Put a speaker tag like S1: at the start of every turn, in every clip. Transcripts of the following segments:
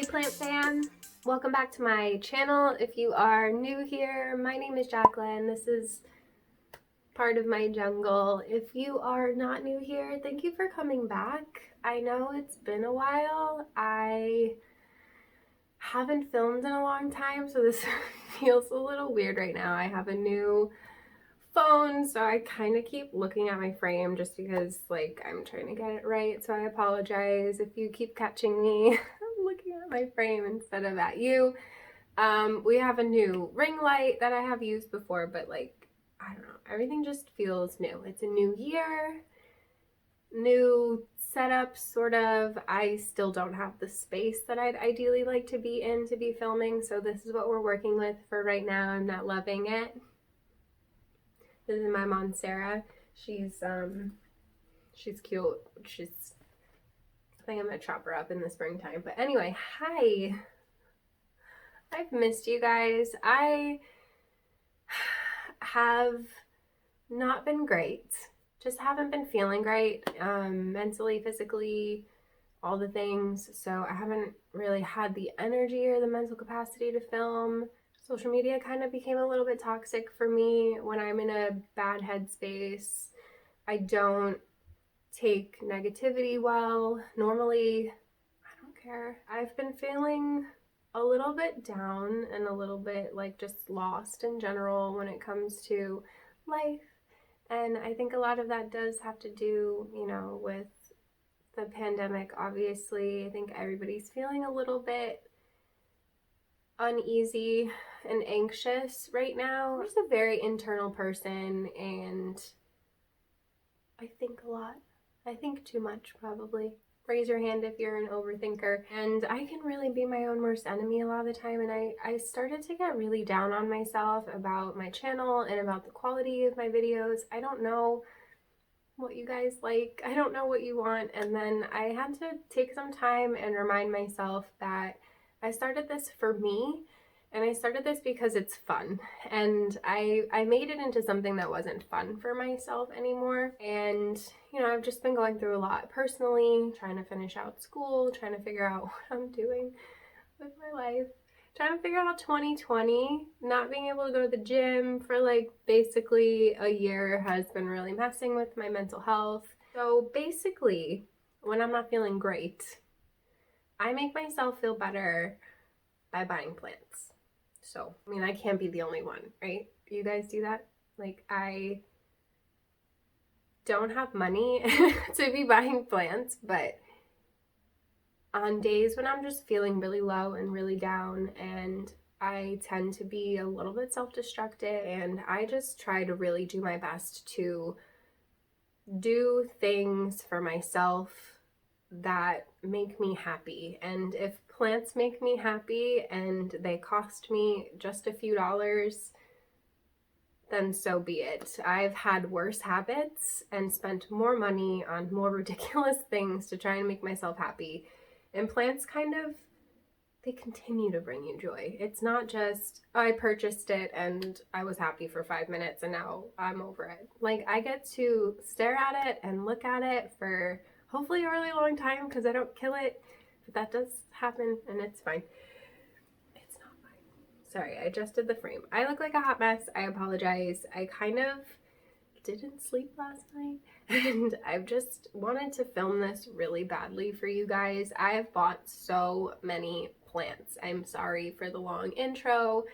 S1: Hey plant fan, welcome back to my channel. If you are new here, my name is Jacqueline. This is part of my jungle. If you are not new here, thank you for coming back. I know it's been a while. I haven't filmed in a long time, so this feels a little weird right now. I have a new phone, so I kind of keep looking at my frame just because like I'm trying to get it right, so I apologize if you keep catching me looking at my frame instead of at you. We have a new ring light that I have used before, but like, I don't know, everything just feels new. It's a new year, new setup, sort of. I still don't have the space that I'd ideally like to be in to be filming, so this is what we're working with for right now. I'm not loving it. This is my mom, Sarah. She's cute. I think I'm gonna chop her up in the springtime. But anyway, hi. I've missed you guys. I have not been great. Just haven't been feeling great, mentally, physically, all the things. So I haven't really had the energy or the mental capacity to film. Social media kind of became a little bit toxic for me when I'm in a bad headspace. I don't take negativity well. Normally, I don't care. I've been feeling a little bit down and a little bit like just lost in general when it comes to life. And I think a lot of that does have to do, you know, with the pandemic, obviously. I think everybody's feeling a little bit uneasy and anxious right now. I'm just a very internal person and I think a lot. I think too much, probably. Raise your hand if you're an overthinker. And I can really be my own worst enemy a lot of the time, and I started to get really down on myself about my channel and about the quality of my videos. I don't know what you guys like. I don't know what you want. And then I had to take some time and remind myself that I started this for me, and I started this because it's fun. And I made it into something that wasn't fun for myself anymore. And, you know, I've just been going through a lot personally, trying to finish out school, trying to figure out what I'm doing with my life, trying to figure out 2020, not being able to go to the gym for like basically a year has been really messing with my mental health. So basically, when I'm not feeling great, I make myself feel better by buying plants. So, I mean, I can't be the only one, right? You guys do that? Like, I don't have money to be buying plants, but on days when I'm just feeling really low and really down, and I tend to be a little bit self-destructive, and I just try to really do my best to do things for myself that make me happy. And if plants make me happy and they cost me just a few dollars, then so be it. I've had worse habits and spent more money on more ridiculous things to try and make myself happy. And plants kind of, they continue to bring you joy. It's not just, oh, I purchased it and I was happy for 5 minutes and now I'm over it. Like, I get to stare at it and look at it for hopefully a really long time because I don't kill it, but that does happen and it's fine. It's not fine. Sorry, I adjusted the frame. I look like a hot mess. I apologize. I kind of didn't sleep last night and I've just wanted to film this really badly for you guys. I have bought so many plants. I'm sorry for the long intro.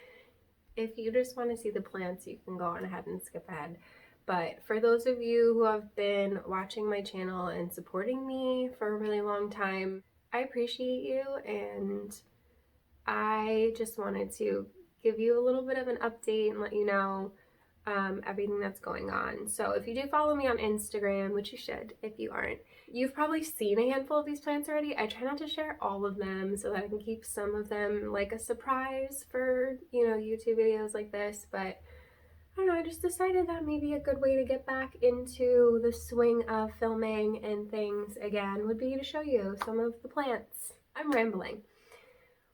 S1: If you just want to see the plants, you can go on ahead and skip ahead. But for those of you who have been watching my channel and supporting me for a really long time, I appreciate you, and I just wanted to give you a little bit of an update and let you know everything that's going on. So if you do follow me on Instagram, which you should if you aren't, you've probably seen a handful of these plants already. I try not to share all of them so that I can keep some of them like a surprise for, you know, YouTube videos like this, but I don't know, I just decided that maybe a good way to get back into the swing of filming and things again would be to show you some of the plants. I'm rambling.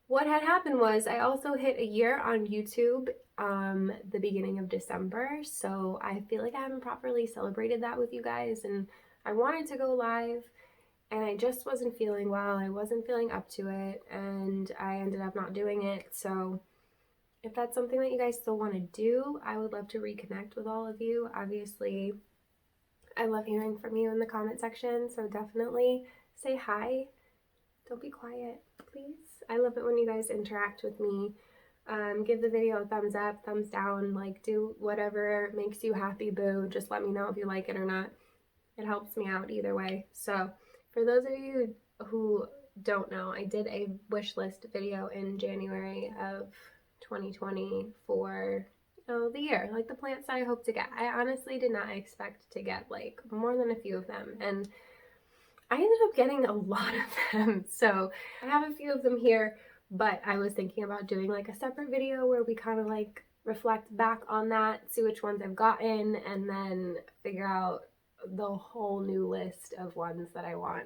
S1: What had happened was I also hit a year on YouTube the beginning of December, so I feel like I haven't properly celebrated that with you guys, and I wanted to go live and I just wasn't feeling well. I wasn't feeling up to it, and I ended up not doing it. So if that's something that you guys still want to do, I would love to reconnect with all of you. Obviously, I love hearing from you in the comment section, so definitely say hi. Don't be quiet, please. I love it when you guys interact with me. Give the video a thumbs up, thumbs down, like do whatever makes you happy, boo. Just let me know if you like it or not. It helps me out either way. So for those of you who don't know, I did a wish list video in January of 2020 for the year, like the plants that I hope to get. I honestly did not expect to get like more than a few of them, and I ended up getting a lot of them. So I have a few of them here, but I was thinking about doing like a separate video where we kind of like reflect back on that, see which ones I've gotten, and then figure out the whole new list of ones that I want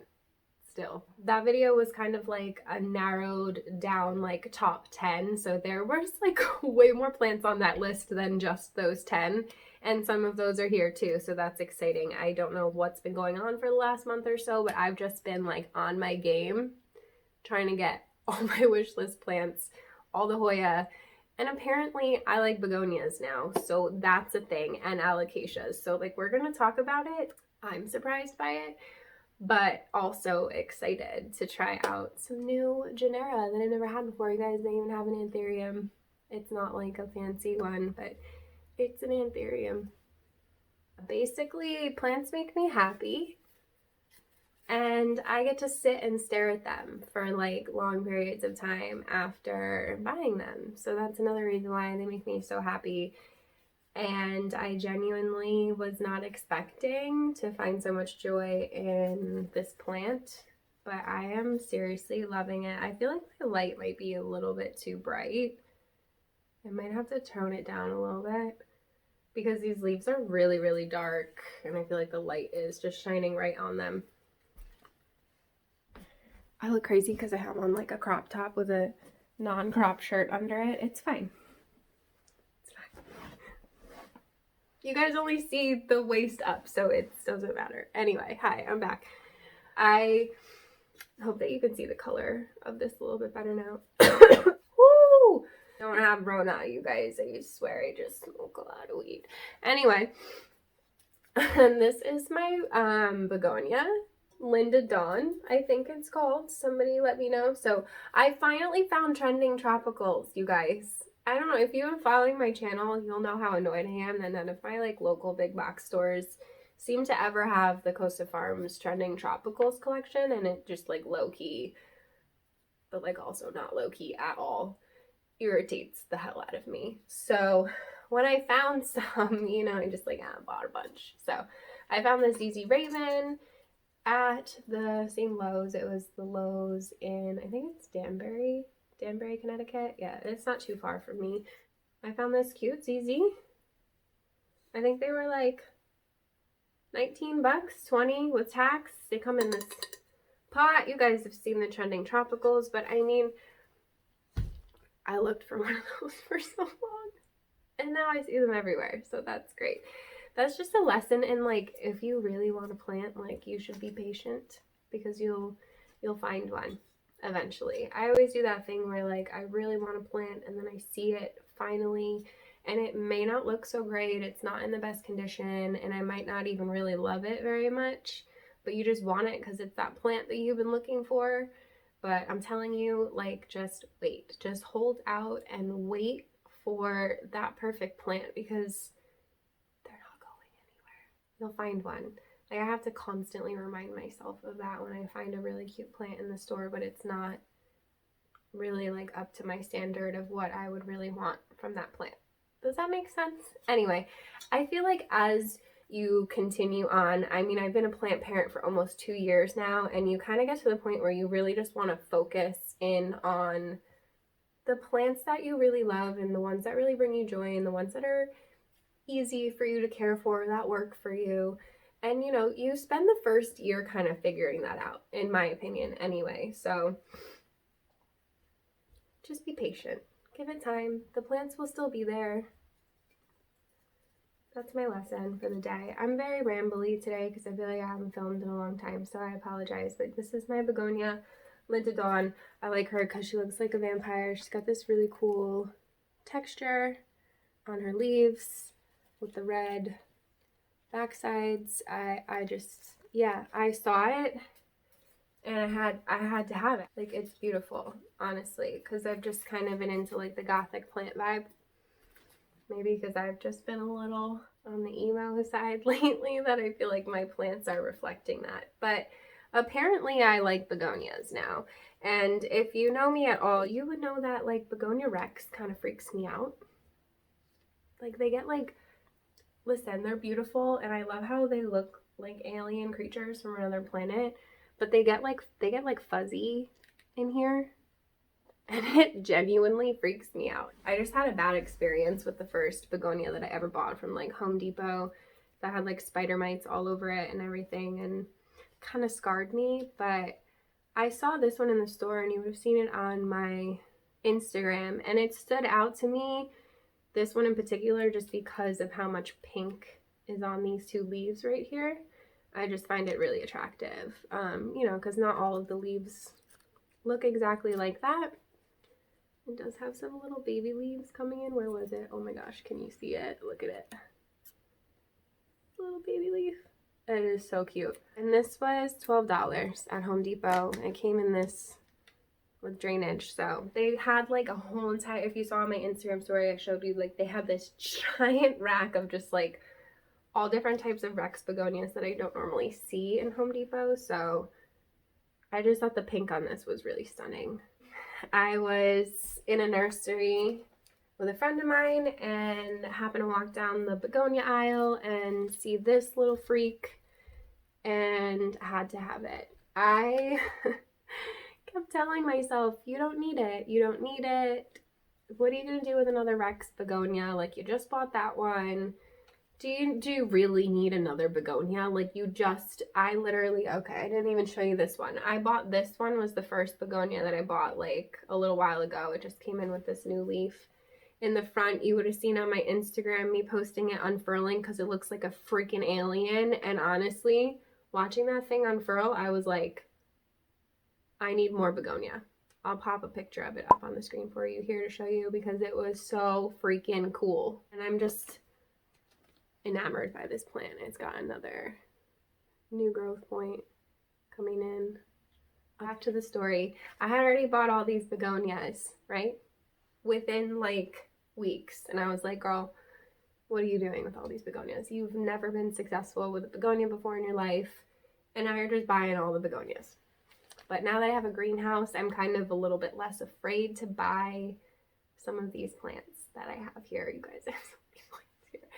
S1: still. That video was kind of like a narrowed down like top 10, so there was like way more plants on that list than just those 10, and some of those are here too, so that's exciting. I don't know what's been going on for the last month or so, but I've just been like on my game trying to get all my wish list plants, all the Hoya, and apparently I like begonias now, so that's a thing, and alocasias. So like we're gonna talk about it. I'm surprised by it, but also excited to try out some new genera that I've never had before. You guys, they even have an Antherium. It's not like a fancy one, but it's an Antherium. Basically, plants make me happy, and I get to sit and stare at them for like long periods of time after buying them. So that's another reason why they make me so happy. And I genuinely was not expecting to find so much joy in this plant, but I am seriously loving it. I feel like my light might be a little bit too bright. I might have to tone it down a little bit because these leaves are really, really dark, and I feel like the light is just shining right on them. I look crazy because I have on like a crop top with a non-crop shirt under it. It's fine. You guys only see the waist up, so it doesn't matter. Anyway, hi, I'm back. I hope that you can see the color of this a little bit better now. Woo! Don't have Rona, you guys. I swear I just smoke a lot of weed. Anyway, and this is my begonia. Linda Dawn, I think it's called. Somebody let me know. So I finally found trending tropicals, you guys. I don't know, if you've been following my channel, you'll know how annoyed I am that none of my like local big box stores seem to ever have the Costa Farms trending tropicals collection, and it just like low-key, but like also not low-key at all, irritates the hell out of me. So when I found some, you know, I just like bought a bunch. So I found this Easy Raven at the same Lowe's. It was the Lowe's in, I think it's Danbury, Connecticut. Yeah, it's not too far from me. I found this cute ZZ. I think they were like 19 bucks, 20 with tax. They come in this pot. You guys have seen the trending tropicals, but I mean, I looked for one of those for so long, and now I see them everywhere, so that's great. That's just a lesson in like, if you really want to plant, like you should be patient, because you'll find one eventually. I always do that thing where like I really want to plant and then I see it finally, and it may not look so great, it's not in the best condition, and I might not even really love it very much, but you just want it because it's that plant that you've been looking for. But I'm telling you, like, just wait, just hold out and wait for that perfect plant, because they're not going anywhere. You'll find one. Like, I have to constantly remind myself of that when I find a really cute plant in the store, but it's not really like up to my standard of what I would really want from that plant. Does that make sense? Anyway, I feel like as you continue on, I mean, I've been a plant parent for almost 2 years now, and you kind of get to the point where you really just want to focus in on the plants that you really love, and the ones that really bring you joy, and the ones that are easy for you to care for, that work for you. And, you know, you spend the first year kind of figuring that out, in my opinion, anyway. So just be patient. Give it time. The plants will still be there. that's my lesson for the day. I'm very rambly today because I feel like I haven't filmed in a long time, so I apologize. But this is my begonia Linda Dawn. I like her because she looks like a vampire. She's got this really cool texture on her leaves with the red backsides. I just, yeah, I saw it and I had to have it. Like, it's beautiful, honestly, because I've just kind of been into like the gothic plant vibe. Maybe because I've just been a little on the emo side lately that I feel like my plants are reflecting that. But apparently I like begonias now. And if you know me at all, you would know that like begonia rex kind of freaks me out. Like, they get like, listen, they're beautiful and I love how they look like alien creatures from another planet, but they get like fuzzy in here. And it genuinely freaks me out. I just had a bad experience with the first begonia that I ever bought from like Home Depot that had like spider mites all over it and everything, and kind of scarred me. But I saw this one in the store, and you would have seen it on my Instagram, and it stood out to me, this one in particular, just because of how much pink is on these two leaves right here. I just find it really attractive, you know, because not all of the leaves look exactly like that. It does have some little baby leaves coming in. Where was it? Oh my gosh, can you see it? Look at it. Little baby leaf. It is so cute. And this was $12 at Home Depot. It came in this with drainage. So they had like a whole entire, if you saw my Instagram story, I showed you, like, they had this giant rack of just like all different types of Rex begonias that I don't normally see in Home Depot. So I just thought the pink on this was really stunning. I was in a nursery with a friend of mine and happened to walk down the begonia aisle and see this little freak and had to have it. I kept telling myself, you don't need it, you don't need it. What are you going to do with another Rex begonia? Like, you just bought that one. Do you really need another begonia? Like, you just, I literally, okay, I didn't even show you this one. I bought this one, was the first begonia that I bought like a little while ago. It just came in with this new leaf in the front. You would have seen on my Instagram me posting it unfurling because it looks like a freaking alien. And honestly, watching that thing unfurl, I was like, I need more begonia. I'll pop a picture of it up on the screen for you here to show you because it was so freaking cool. And I'm just enamored by this plant. It's got another new growth point coming in. Back to the story. I had already bought all these begonias, right? Within like weeks. And I was like, girl, what are you doing with all these begonias? You've never been successful with a begonia before in your life. And now you're just buying all the begonias. But now that I have a greenhouse, I'm kind of a little bit less afraid to buy some of these plants that I have here. You guys,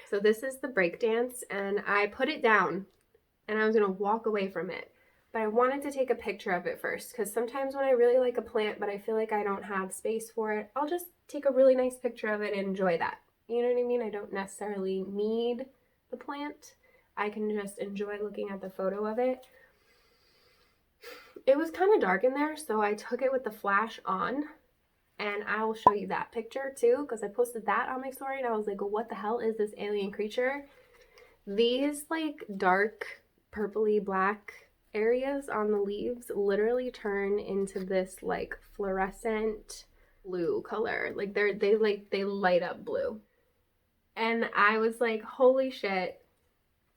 S1: so this is the breakdance, and I put it down and I was gonna walk away from it, but I wanted to take a picture of it first, because sometimes when I really like a plant but I feel like I don't have space for it, I'll just take a really nice picture of it and enjoy that. You know what I mean? I don't necessarily need the plant. I can just enjoy looking at the photo of it. It was kind of dark in there, so I took it with the flash on. And I will show you that picture too, because I posted that on my story and I was like, well, what the hell is this alien creature? These like dark purpley black areas on the leaves literally turn into this like fluorescent blue color. Like they light up blue. And I was like, holy shit,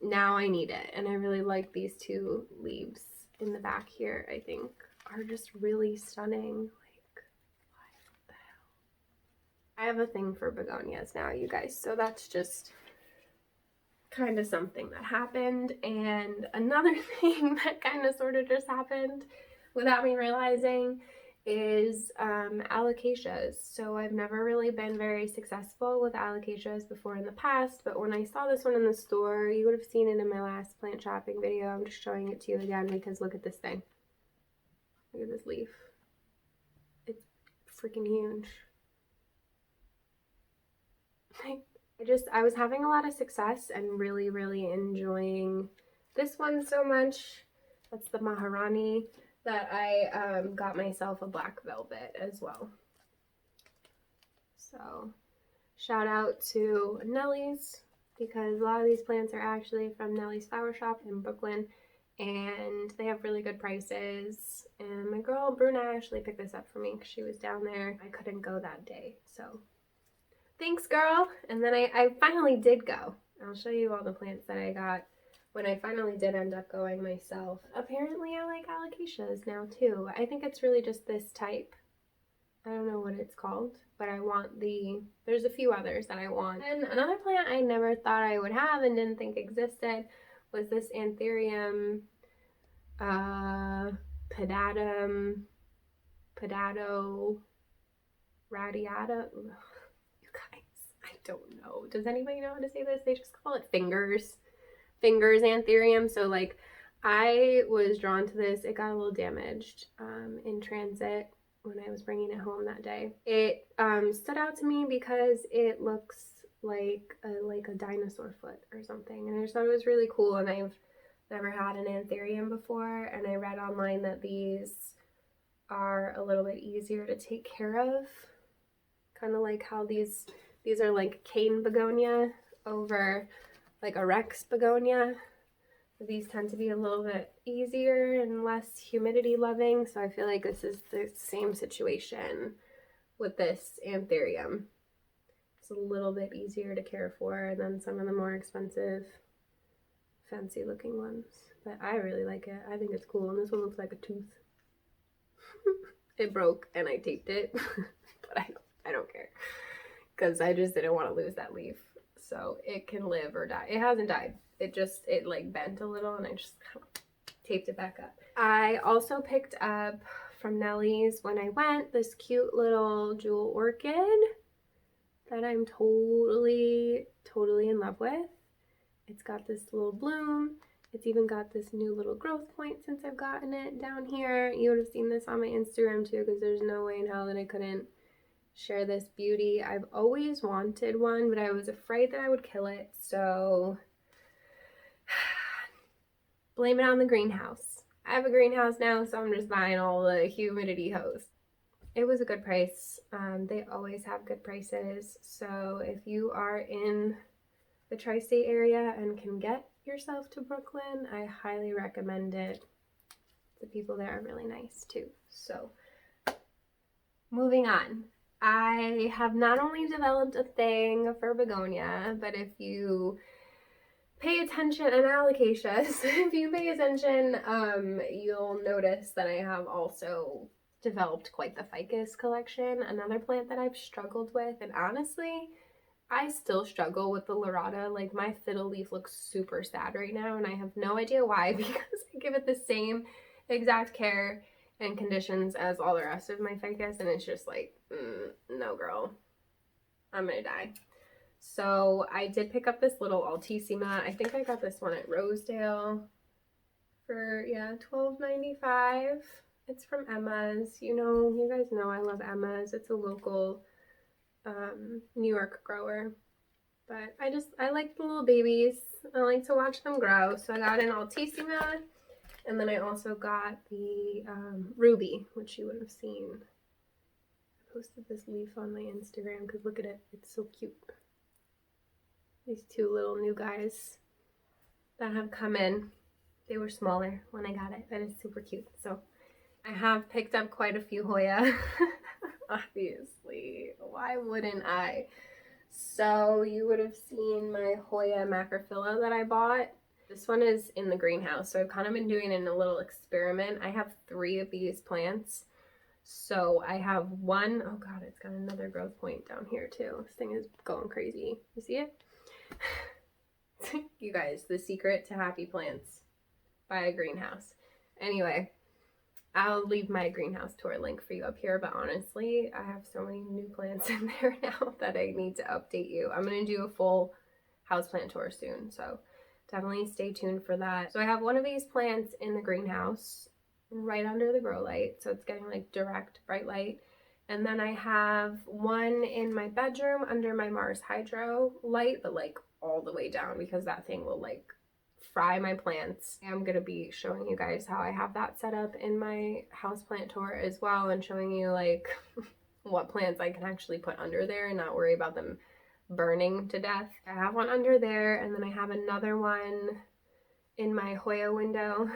S1: now I need it. And I really like these two leaves in the back here, I think are just really stunning. I have a thing for begonias now, you guys, so that's just kind of something that happened. And another thing that kind of sort of just happened without me realizing is alocasias. So I've never really been very successful with alocasias before in the past, but when I saw this one in the store, you would have seen it in my last plant shopping video. I'm just showing it to you again because look at this thing. Look at this leaf. It's freaking huge. I was having a lot of success and really, really enjoying this one so much. That's the Maharani, that I got myself a black velvet as well. So shout out to Nellie's because a lot of these plants are actually from Nellie's Flower Shop in Brooklyn, and they have really good prices. And my girl Bruna actually picked this up for me because she was down there. I couldn't go that day, so thanks, girl. And then I finally did go. I'll show you all the plants that I got when I finally did end up going myself. Apparently I like alocasias now too. I think it's really just this type. I don't know what it's called, but I want there's a few others that I want. And another plant I never thought I would have and didn't think existed was this Antherium pedado radiata. You guys, I don't know. Does anybody know how to say this? They just call it fingers Antherium. So like I was drawn to this. It got a little damaged in transit when I was bringing it home that day. It stood out to me because it looks like a dinosaur foot or something, and I just thought it was really cool. And I've never had an Antherium before, and I read online that these are a little bit easier to take care of, kind of like how these are like cane begonia over like a Rex begonia. These tend to be a little bit easier and less humidity loving, so I feel like this is the same situation with this Antherium. It's a little bit easier to care for than some of the more expensive, fancy looking ones. But I really like it. I think it's cool, and this one looks like a tooth. It broke and I taped it, but I don't care because I just didn't want to lose that leaf. So it can live or die. It hasn't died. It like bent a little, and I just taped it back up. I also picked up from Nellie's when I went this cute little jewel orchid that I'm totally in love with. It's got this little bloom. It's even got this new little growth point since I've gotten it down here. You would have seen this on my Instagram too, because there's no way in hell that I couldn't share this beauty. I've always wanted one, but I was afraid that I would kill it, so blame it on the greenhouse. I have a greenhouse now, so I'm just buying all the humidity hose. It was a good price. They always have good prices, so if you are in the tri-state area and can get yourself to Brooklyn, I highly recommend it. The people there are really nice too. So moving on. I have not only developed a thing for begonia, but if you pay attention, and alocasias, if you pay attention, you'll notice that I have also developed quite the ficus collection, another plant that I've struggled with, and honestly, I still struggle with the lorata. Like, my fiddle leaf looks super sad right now, and I have no idea why, because I give it the same exact care and conditions as all the rest of my ficus, and it's just like, no girl, I'm gonna die. So I did pick up this little Altissima. I think I got this one at Rosedale for, yeah, $12.95. It's from Emma's. You guys know I love Emma's. It's a local New York grower. But I like the little babies. I like to watch them grow. So I got an Altissima, and then I also got the Ruby, which you would have seen. I posted this leaf on my Instagram because look at it. It's so cute. These two little new guys that have come in. They were smaller when I got it, but it's super cute. So I have picked up quite a few Hoya. Obviously, why wouldn't I? So you would have seen my Hoya Macrophylla that I bought. This one is in the greenhouse, so I've kind of been doing it in a little experiment. I have 3 of these plants. So I have one, oh god, it's got another growth point down here too. This thing is going crazy. You see it? You guys, the secret to happy plants. Buy a greenhouse. Anyway, I'll leave my greenhouse tour link for you up here, but honestly, I have so many new plants in there now that I need to update you. I'm going to do a full houseplant tour soon, so definitely stay tuned for that. So I have one of these plants in the greenhouse right under the grow light, so it's getting like direct bright light. And then I have one in my bedroom under my Mars Hydro light, but like all the way down because that thing will like fry my plants. I'm going to be showing you guys how I have that set up in my houseplant tour as well, and showing you like what plants I can actually put under there and not worry about them burning to death. I have one under there, and then I have another one in my Hoya window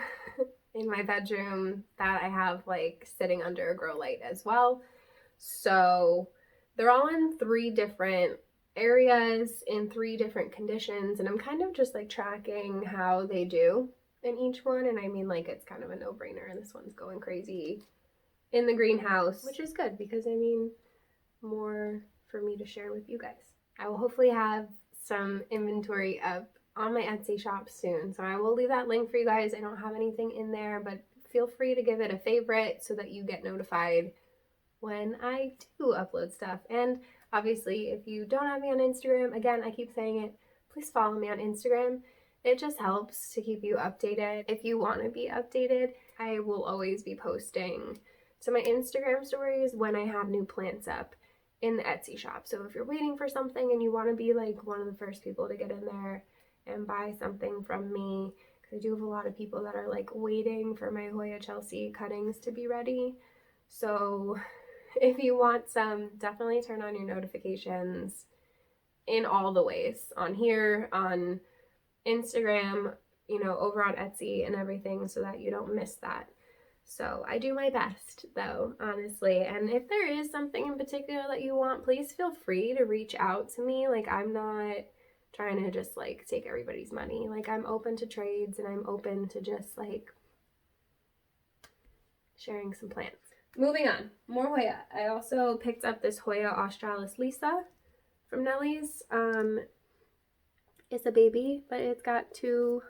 S1: in my bedroom that I have like sitting under a grow light as well. So they're all in 3 different areas in 3 different conditions, and I'm kind of just like tracking how they do in each one. And I mean, like, it's kind of a no-brainer, and this one's going crazy in the greenhouse, which is good because I mean, more for me to share with you guys. I will hopefully have some inventory up on my Etsy shop soon, so I will leave that link for you guys. I don't have anything in there, but feel free to give it a favorite so that you get notified when I do upload stuff. And obviously, if you don't have me on Instagram, again, I keep saying it, please follow me on Instagram. It just helps to keep you updated. If you want to be updated, I will always be posting to my Instagram stories when I have new plants up in the Etsy shop. So if you're waiting for something and you want to be like one of the first people to get in there and buy something from me, because I do have a lot of people that are like waiting for my Hoya Chelsea cuttings to be ready. So if you want some, definitely turn on your notifications in all the ways, on here, on Instagram, you know, over on Etsy and everything, so that you don't miss that. So I do my best though, honestly. And if there is something in particular that you want, please feel free to reach out to me. Like, I'm not trying to just like take everybody's money. Like, I'm open to trades, and I'm open to just like sharing some plants. Moving on, more Hoya. I also picked up this Hoya Australis Lisa from Nellie's. It's a baby, but it's got 2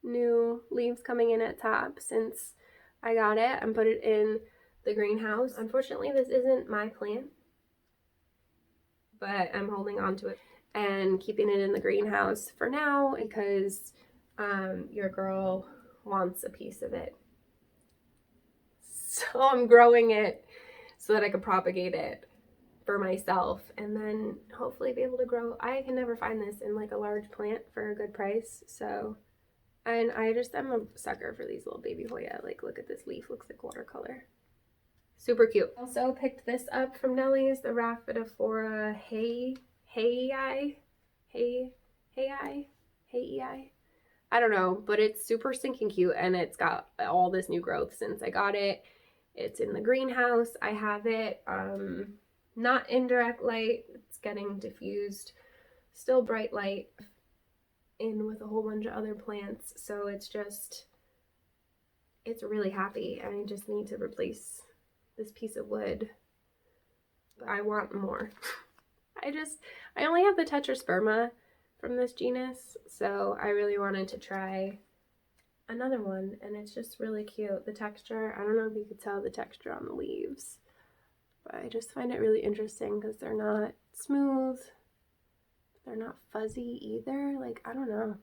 S1: new leaves coming in at top since I got it and put it in the greenhouse. Unfortunately, this isn't my plant, but I'm holding on to it and keeping it in the greenhouse for now because your girl wants a piece of it. So I'm growing it so that I can propagate it for myself and then hopefully be able to grow. I can never find this in like a large plant for a good price. So, and I'm a sucker for these little baby Hoya. Like, look at this leaf, looks like watercolor. Super cute. Also picked this up from Nellie's, the Raphitaphora Heyi. I don't know, but it's super stinking cute, and it's got all this new growth since I got it. It's in the greenhouse. I have it not in direct light. It's getting diffused, still bright light in with a whole bunch of other plants. So it's really happy. I just need to replace this piece of wood. I want more. I only have the Tetrasperma from this genus, so I really wanted to try another one, and it's just really cute. The texture, I don't know if you could tell the texture on the leaves, but I just find it really interesting because they're not smooth, they're not fuzzy either. Like, I don't know.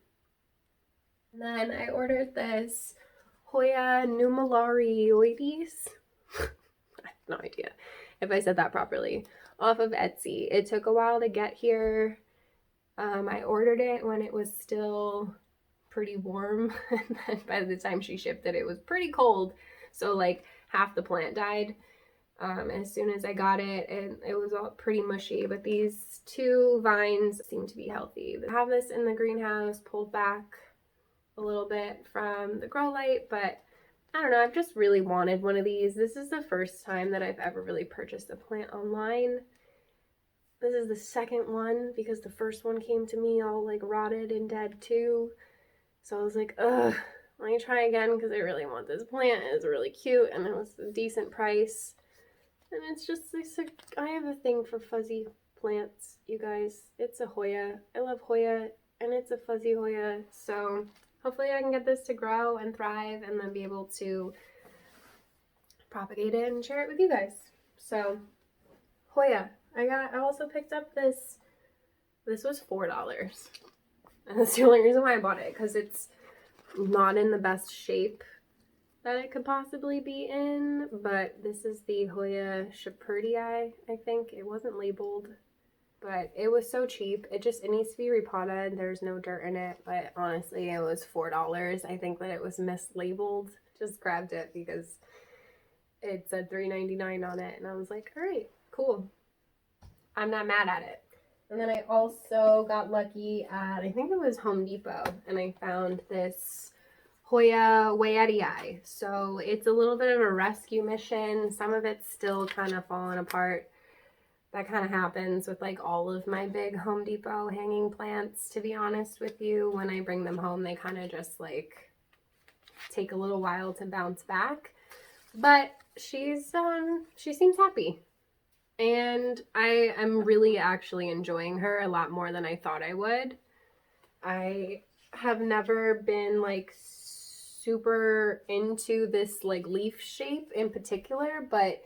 S1: And then I ordered this Hoya numerioides. I have no idea if I said that properly, off of Etsy. It took a while to get here. I ordered it when it was still pretty warm, and then by the time she shipped it, it was pretty cold. So like half the plant died as soon as I got it, and it was all pretty mushy. But these 2 vines seem to be healthy. I have this in the greenhouse, pulled back a little bit from the grow light, but I don't know, I've just really wanted one of these. This is the first time that I've ever really purchased a plant online. This is the second one because the first one came to me all like rotted and dead too. So I was like, ugh, let me try again because I really want this plant. It's really cute and it was a decent price. And it's just, I have a thing for fuzzy plants, you guys. It's a Hoya. I love Hoya, and it's a fuzzy Hoya. So hopefully I can get this to grow and thrive and then be able to propagate it and share it with you guys. So Hoya. I also picked up this was $4. And that's the only reason why I bought it, because it's not in the best shape that it could possibly be in. But this is the Hoya chapertyi, I think. It wasn't labeled, but it was so cheap. It needs to be repotted. There's no dirt in it, but honestly, it was $4. I think that it was mislabeled. Just grabbed it because it said $3.99 on it, and I was like, all right, cool. I'm not mad at it. And then I also got lucky at, I think it was Home Depot, and I found this Hoya wayariai. So it's a little bit of a rescue mission. Some of it's still kind of falling apart. That kind of happens with like all of my big Home Depot hanging plants, to be honest with you. When I bring them home, they kind of just like take a little while to bounce back. But she seems happy. And I am really actually enjoying her a lot more than I thought I would. I have never been like super into this like leaf shape in particular, but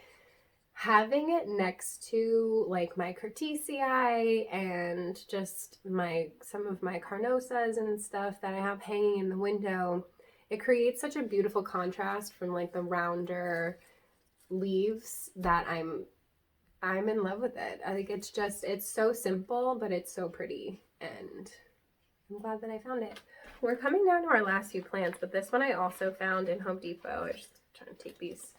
S1: having it next to like my chapertyi and just some of my carnosas and stuff that I have hanging in the window, it creates such a beautiful contrast from like the rounder leaves that I'm in love with it. I think it's so simple, but it's so pretty, and I'm glad that I found it. We're coming down to our last few plants, but this one I also found in Home Depot. I'm just trying to take these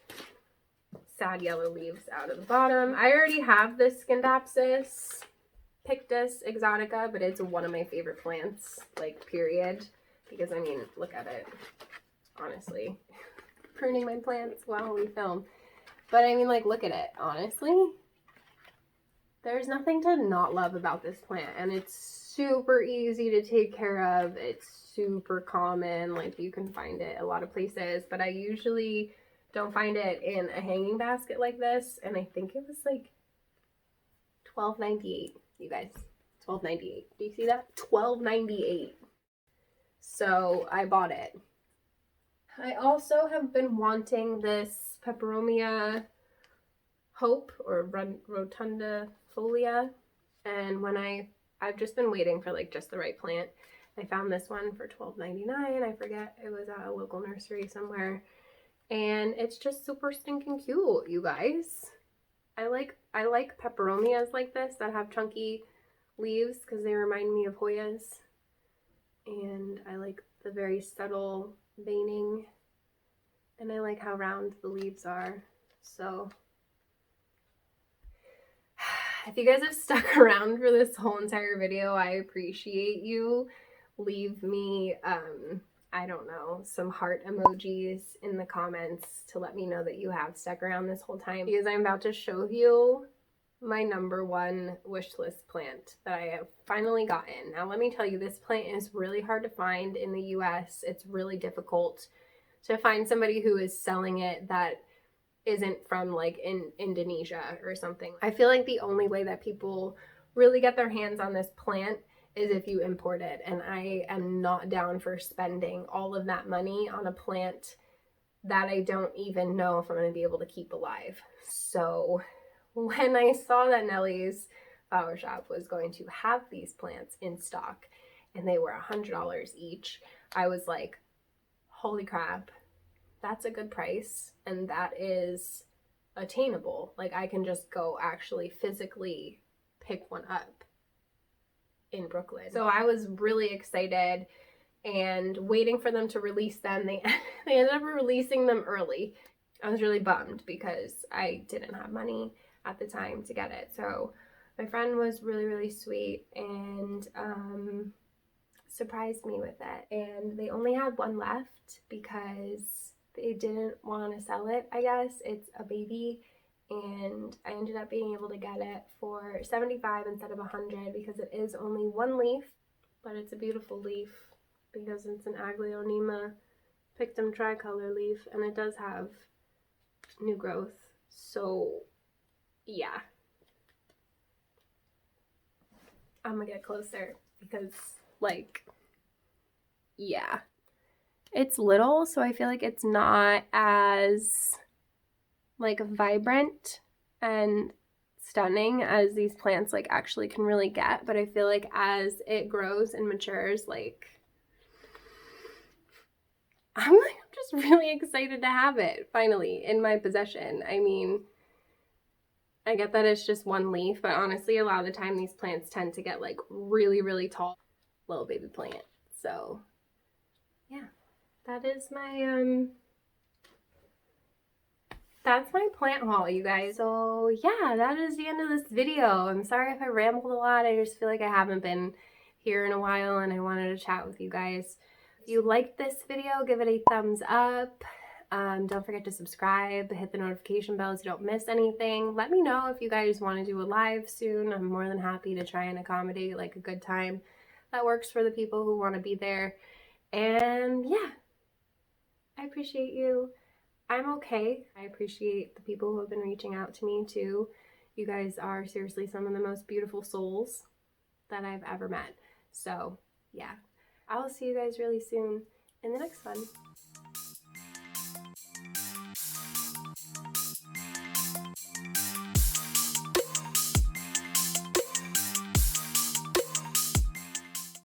S1: sad yellow leaves out of the bottom. I already have this Skindapsis Pictus exotica, but it's one of my favorite plants, like period, because I mean, look at it, honestly. Pruning my plants while we film. But I mean, like, look at it, honestly. There's nothing to not love about this plant, and it's super easy to take care of. It's super common, like you can find it a lot of places, but I usually don't find it in a hanging basket like this, and I think it was like $12.98, you guys. $12.98. Do you see that? $12.98. So I bought it. I also have been wanting this Peperomia Hope or Rotundifolia, and when I've just been waiting for like just the right plant. I found this one for $12.99. I forget, it was at a local nursery somewhere, and it's just super stinking cute, you guys. I like peperomias like this that have chunky leaves because they remind me of Hoyas, and I like the very subtle veining, and I like how round the leaves are. So if you guys have stuck around for this whole entire video, I appreciate you. Leave me, I don't know, some heart emojis in the comments to let me know that you have stuck around this whole time, because I'm about to show you my #1 wish list plant that I have finally gotten. Now let me tell you, this plant is really hard to find in the US. It's really difficult to find somebody who is selling it that isn't from like in Indonesia or something. I feel like the only way that people really get their hands on this plant is if you import it, and I am not down for spending all of that money on a plant that I don't even know if I'm going to be able to keep alive. So when I saw that Nellie's Flower Shop was going to have these plants in stock and they were $100 each, I was like, holy crap, that's a good price, and that is attainable. Like, I can just go actually physically pick one up in Brooklyn. So I was really excited and waiting for them to release them. They ended up releasing them early. I was really bummed because I didn't have money at the time to get it. So my friend was really, really sweet and surprised me with it. And they only had one left because they didn't want to sell it, I guess. It's a baby, and I ended up being able to get it for $75 instead of $100 because it is only one leaf, but it's a beautiful leaf because it's an Aglaonema pictum tricolor leaf, and it does have new growth. So yeah, I'm gonna get closer because, like, yeah, it's little, so I feel like it's not as like vibrant and stunning as these plants like actually can really get, but I feel like as it grows and matures, like, I'm just really excited to have it finally in my possession. I mean, I get that it's just one leaf, but honestly, a lot of the time these plants tend to get like really, really tall little baby plant. So yeah, that is my that's my plant haul, you guys. So yeah, that is the end of this video. I'm sorry if I rambled a lot. I just feel like I haven't been here in a while and I wanted to chat with you guys. If you liked this video, give it a thumbs up. Don't forget to subscribe, hit the notification bell so you don't miss anything. Let me know if you guys want to do a live soon. I'm more than happy to try and accommodate like a good time that works for the people who want to be there. And yeah, I appreciate you. I'm okay. I appreciate the people who have been reaching out to me too. You guys are seriously some of the most beautiful souls that I've ever met. So yeah, I'll see you guys really soon in the next one.